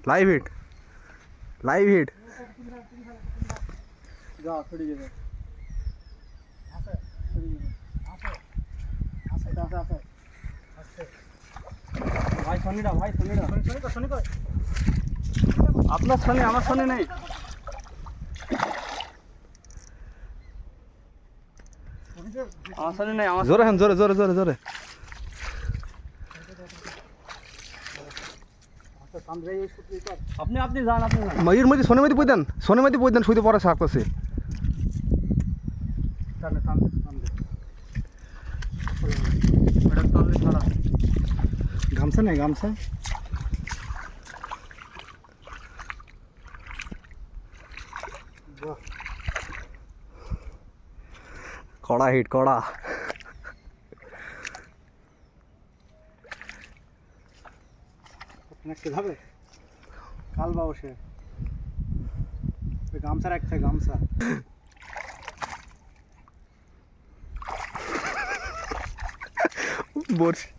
ভাই hit live hit যা ছড়ি গেছে আছে ছড়ি গেছে আছে ভাই শনিটা শনি কই আপনার শনি আমার শনি নেই আমার শনি নেই আমার জোরে হ্যাঁ জোরে আপনি যান এর মধ্যে সোনের মধ্যে বই দেন শুইতে পরে থাকতেছে গামছা নেই গামছা কড়া হিট কড়া হবে কাল বাবসে গামছা রাখতে গামছা বর্ষি